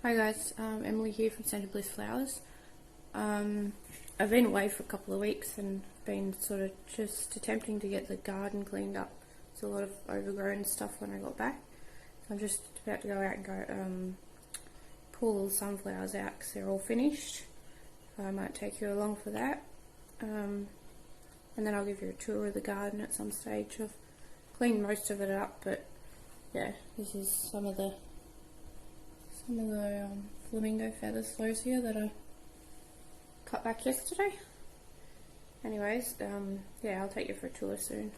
Hi guys, Emily here from Centre Bliss Flowers. I've been away for a couple of weeks and been sort of just attempting to get the garden cleaned up. There's a lot of overgrown stuff when I got back. So I'm just about to go out and go pull all the sunflowers out because they're all finished. So I might take you along for that. And then I'll give you a tour of the garden at some stage. I've cleaned most of it up, but yeah, this is some of the flamingo feathers here that I cut back yesterday. Anyways, yeah, I'll take you for a tour soon.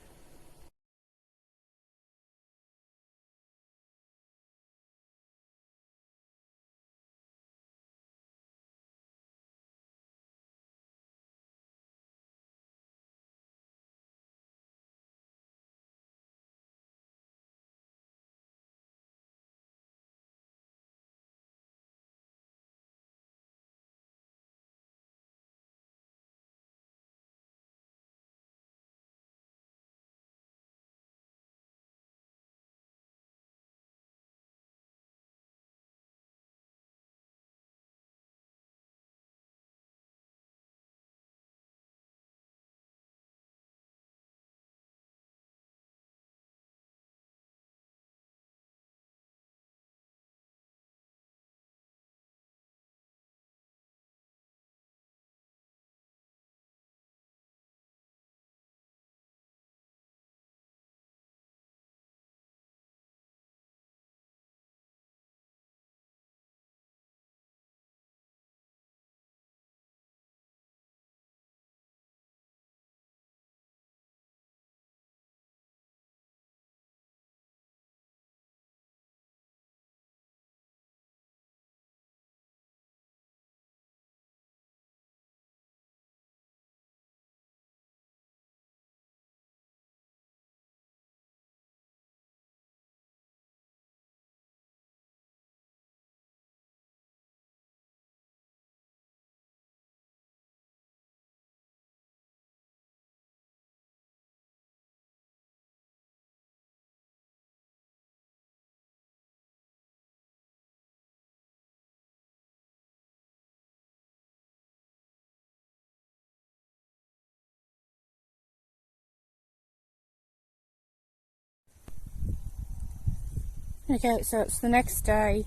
Okay, so it's the next day.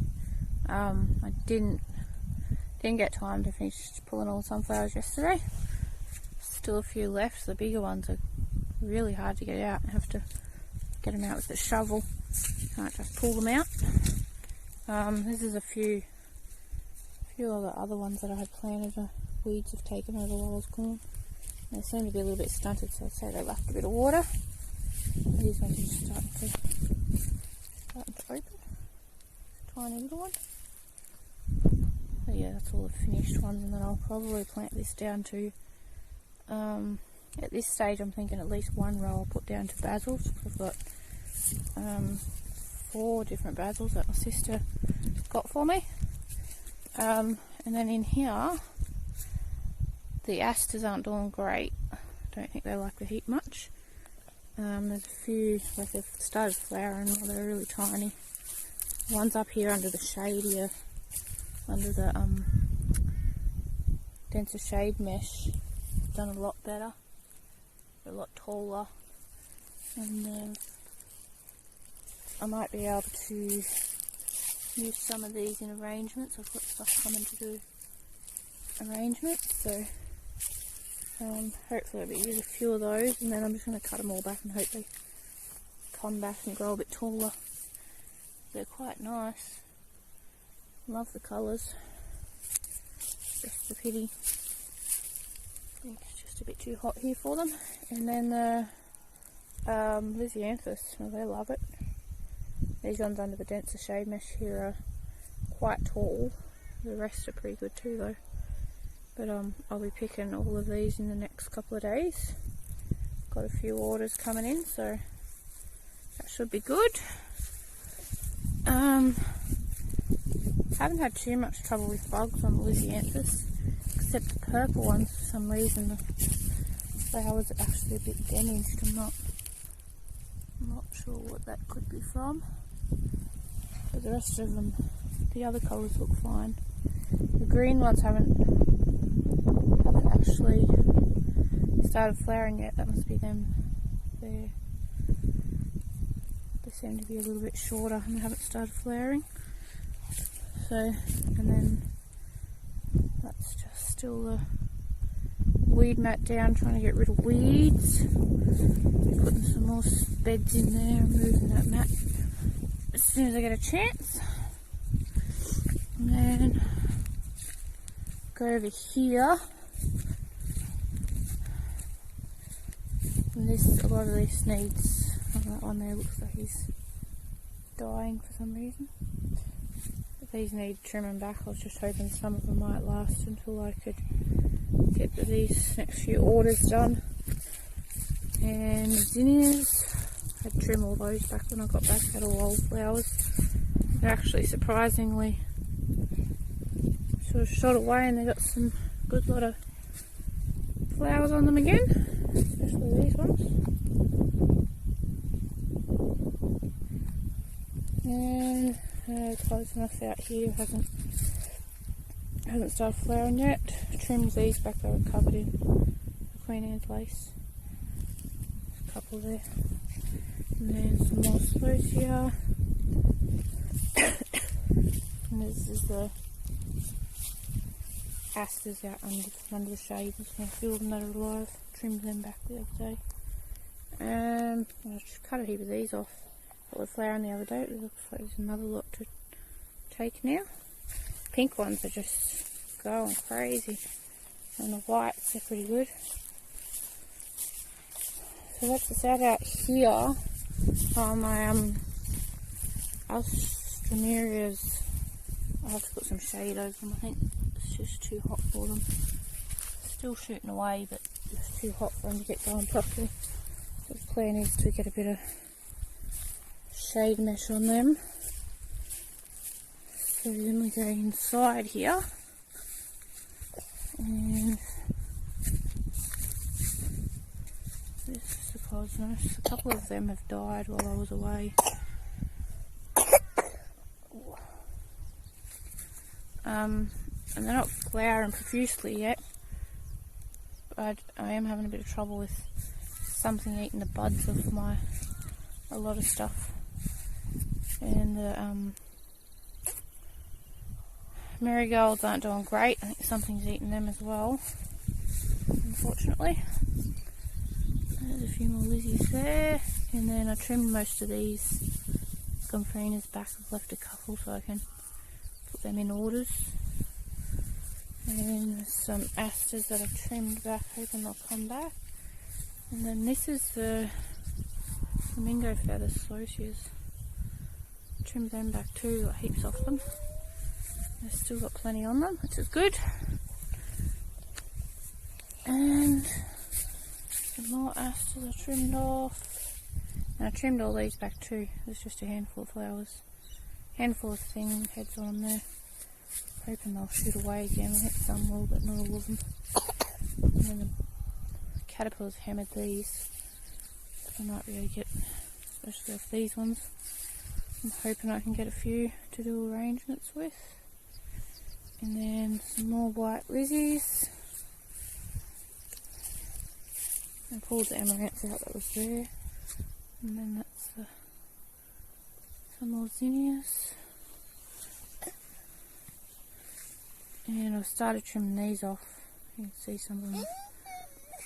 I didn't get time to finish pulling all the sunflowers yesterday. Still a few left. The bigger ones are really hard to get out. I have to get them out with a shovel. Can't just pull them out. This is a few of the other ones that I had planted. Weeds have taken over while I was gone. They seem to be a little bit stunted, so I'd say they lacked a bit of water. These ones are just starting to open. Tiny little one. So yeah, that's all the finished ones, and then I'll probably plant this down to, at this stage I'm thinking at least one row I'll put down to basils. I've got 4 different basils that my sister got for me. And then in here, the asters aren't doing great. I don't think they like the heat much. There's a few, like they've started flowering, or they're really tiny. One's up here under the shade here, under the denser shade mesh. Done a lot better. They're a lot taller, and I might be able to use some of these in arrangements. I've got stuff coming to do arrangements, so hopefully I'll be using a few of those, and then I'm just going to cut them all back and hope they come back and grow a bit taller. They're quite nice. Love the colours. Just a pity. I think it's just a bit too hot here for them. And then the Lisianthus, well, they love it. These ones under the denser shade mesh here are quite tall. The rest are pretty good too though. But I'll be picking all of these in the next couple of days. Got a few orders coming in, so that should be good. Haven't had too much trouble with bugs on the Lisianthus, except the purple ones. For some reason the flowers are actually a bit damaged. I'm not sure what that could be from. But the rest of them the other colours look fine. The green ones haven't actually started flowering yet. That must be them there. They seem to be a little bit shorter and they haven't started flowering. So, and then that's just still the weed mat down, trying to get rid of weeds. Putting some more beds in there and moving that mat as soon as I get a chance. And then go over here. And a lot of this needs, that one there looks like he's dying for some reason. But these need trimming back. I was just hoping some of them might last until I could get these next few orders done. And zinnias, I had to trim all those back when I got back. Had all old flowers. They're actually surprisingly sort of shot away, and they got some good lot of flowers on them again, especially these ones. And close enough out here, hasn't started flowering yet. Trimmed these back, they were covered in Queen Anne's lace. A couple there. And then some more spruce here. And this is the asters out under the shade. I'm just going to feel them that are alive. Trimmed them back the other day. I just cut a heap of these off that were flowering the other day. It looks like there's another lot to take now. Pink ones are just going crazy. And the whites are pretty good. So that's the set out here. My Alstroemerias, I have to put some shade over them. I think it's just too hot for them. Still shooting away, but it's too hot for them to get going properly. So the plan is to get a bit of shade mesh on them. So then we go inside here, and this is the cosmos. A couple of them have died while I was away. And they're not flowering profusely yet, but I am having a bit of trouble with something eating the buds of a lot of stuff. And the marigolds aren't doing great. I think something's eating them as well, unfortunately. There's a few more lizzies there. And then I trimmed most of these Gomphrenas back. I've left a couple so I can put them in orders. And there's some asters that I've trimmed back, hoping they'll come back. And then this is the flamingo feathers, Sloecias. Trimmed them back too, got heaps of them. They've still got plenty on them, which is good. And some more asters I trimmed off. And I trimmed all these back too. There's just a handful of flowers. Handful of thing heads on there. Hoping they'll shoot away again. I think some will, but not all of them. And then the caterpillars hammered these. I might be able to get, especially off these ones. I'm hoping I can get a few to do arrangements with. And then some more white lizzies. I pulled the amaranth out that was there. And then that's some more zinnias. And I've started trimming these off. You can see some of them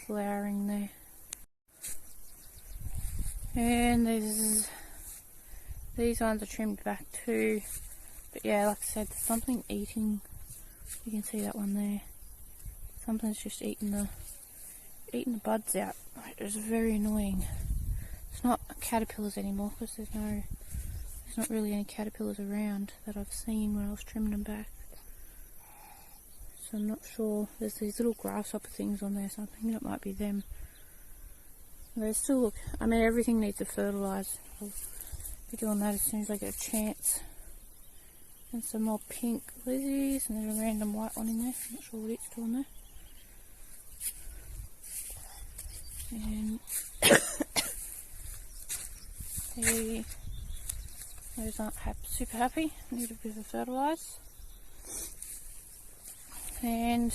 flowering there. And these ones are trimmed back too. But yeah, like I said, there's something eating. You can see that one there. Something's just eating the buds out. It's very annoying. It's not caterpillars anymore because there's not really any caterpillars around that I've seen when I was trimming them back. So I'm not sure. There's these little grasshopper things on there, so I think it might be them. They still look, I mean, everything needs to fertilise. I'll be doing that as soon as I get a chance. And some more pink lizzies, and there's a random white one in there. I'm not sure what it's doing there. And Those aren't super happy, need a bit of fertilise. And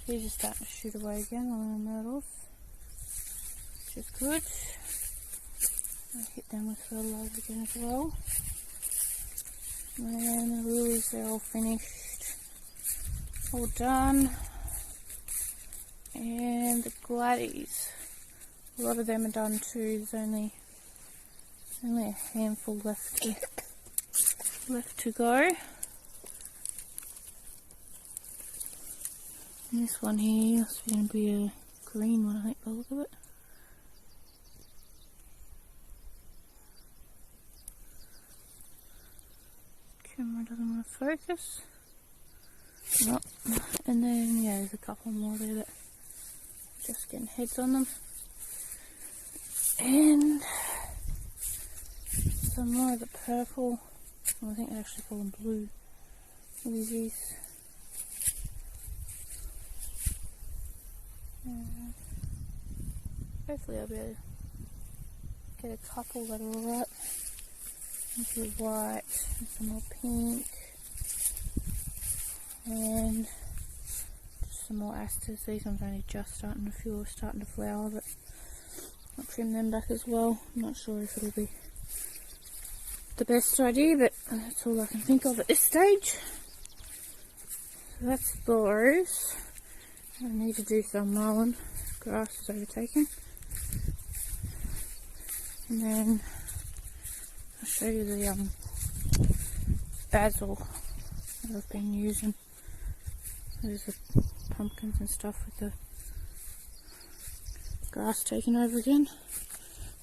these are starting to shoot away again, on the myrtles, which is good. I'll hit them with fertiliser again as well. And the lilies, they're all finished, all done. And the gladdies, a lot of them are done too. There's only a handful left to go. And this one here is going to be a green one, I think, by the look of it. Camera doesn't want to focus. No. And then, yeah, there's a couple more there that are just getting heads on them. And some more of the purple, well, I think they actually call them blue lizzies. Hopefully I'll be able to get a couple that are alright. A few white and some more pink. And just some more asters. These ones only just starting, a few are starting to flower, but I'll trim them back as well. I'm not sure if it'll be the best idea, but that's all I can think of at this stage. So that's those. I need to do some mowing. Grass is overtaken. And then I'll show you the basil that I've been using. There's the pumpkins and stuff with the grass taken over again.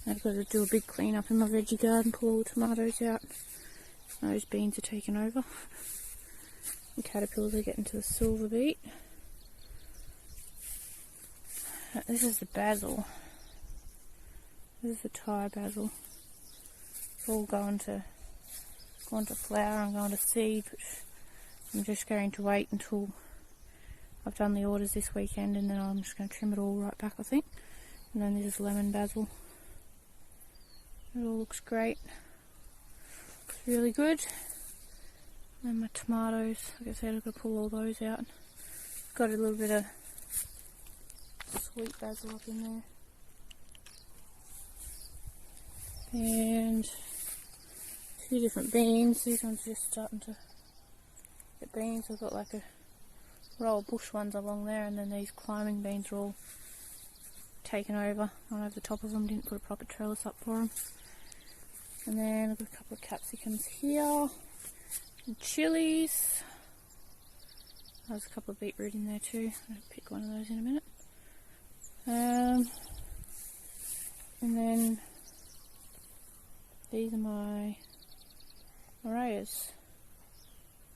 I've got to do a big clean up in my veggie garden, pull all the tomatoes out. Those beans are taken over. The caterpillars are getting to the silver beet. This is the basil. This is the Thai basil. It's all going to flower and going to seed, which I'm just going to wait until I've done the orders this weekend, and then I'm just going to trim it all right back, I think. And then this is lemon basil. It all looks great. Looks really good. And my tomatoes, like I said, I've got to pull all those out. Got a little bit of sweet basil up in there. And a few different beans. These ones are just starting to get beans. I've got like a row of bush ones along there, and then these climbing beans are all taken over. On over the top of them, didn't put a proper trellis up for them. And then I've got a couple of capsicums here, and chilies. There's a couple of beetroot in there too. I'll pick one of those in a minute. And then these are my morayas.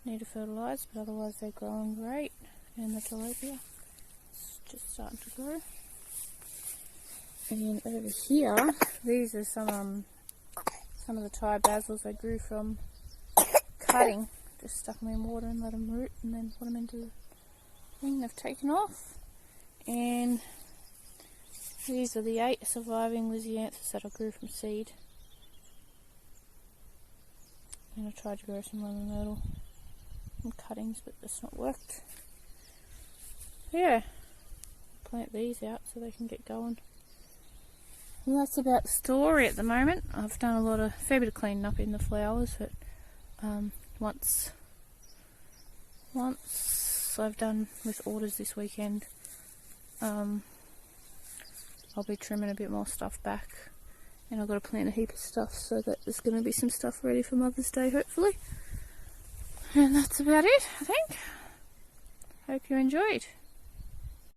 Need to fertilise, but otherwise they're growing great. And the tilapia is just starting to grow. And over here, these are some of the Thai basils I grew from cutting. Just stuck them in water and let them root, and then put them into the thing. They've taken off. And these are the 8 surviving Lisianthus that I grew from seed. And I tried to grow some lemon myrtle from cuttings, but that's not worked. Yeah, plant these out so they can get going. And that's about the story at the moment. I've done a fair bit of cleaning up in the flowers, but once I've done with orders this weekend, I'll be trimming a bit more stuff back, and I've got to plant a heap of stuff so that there's going to be some stuff ready for Mother's Day, hopefully. And that's about it, I think. Hope you enjoyed.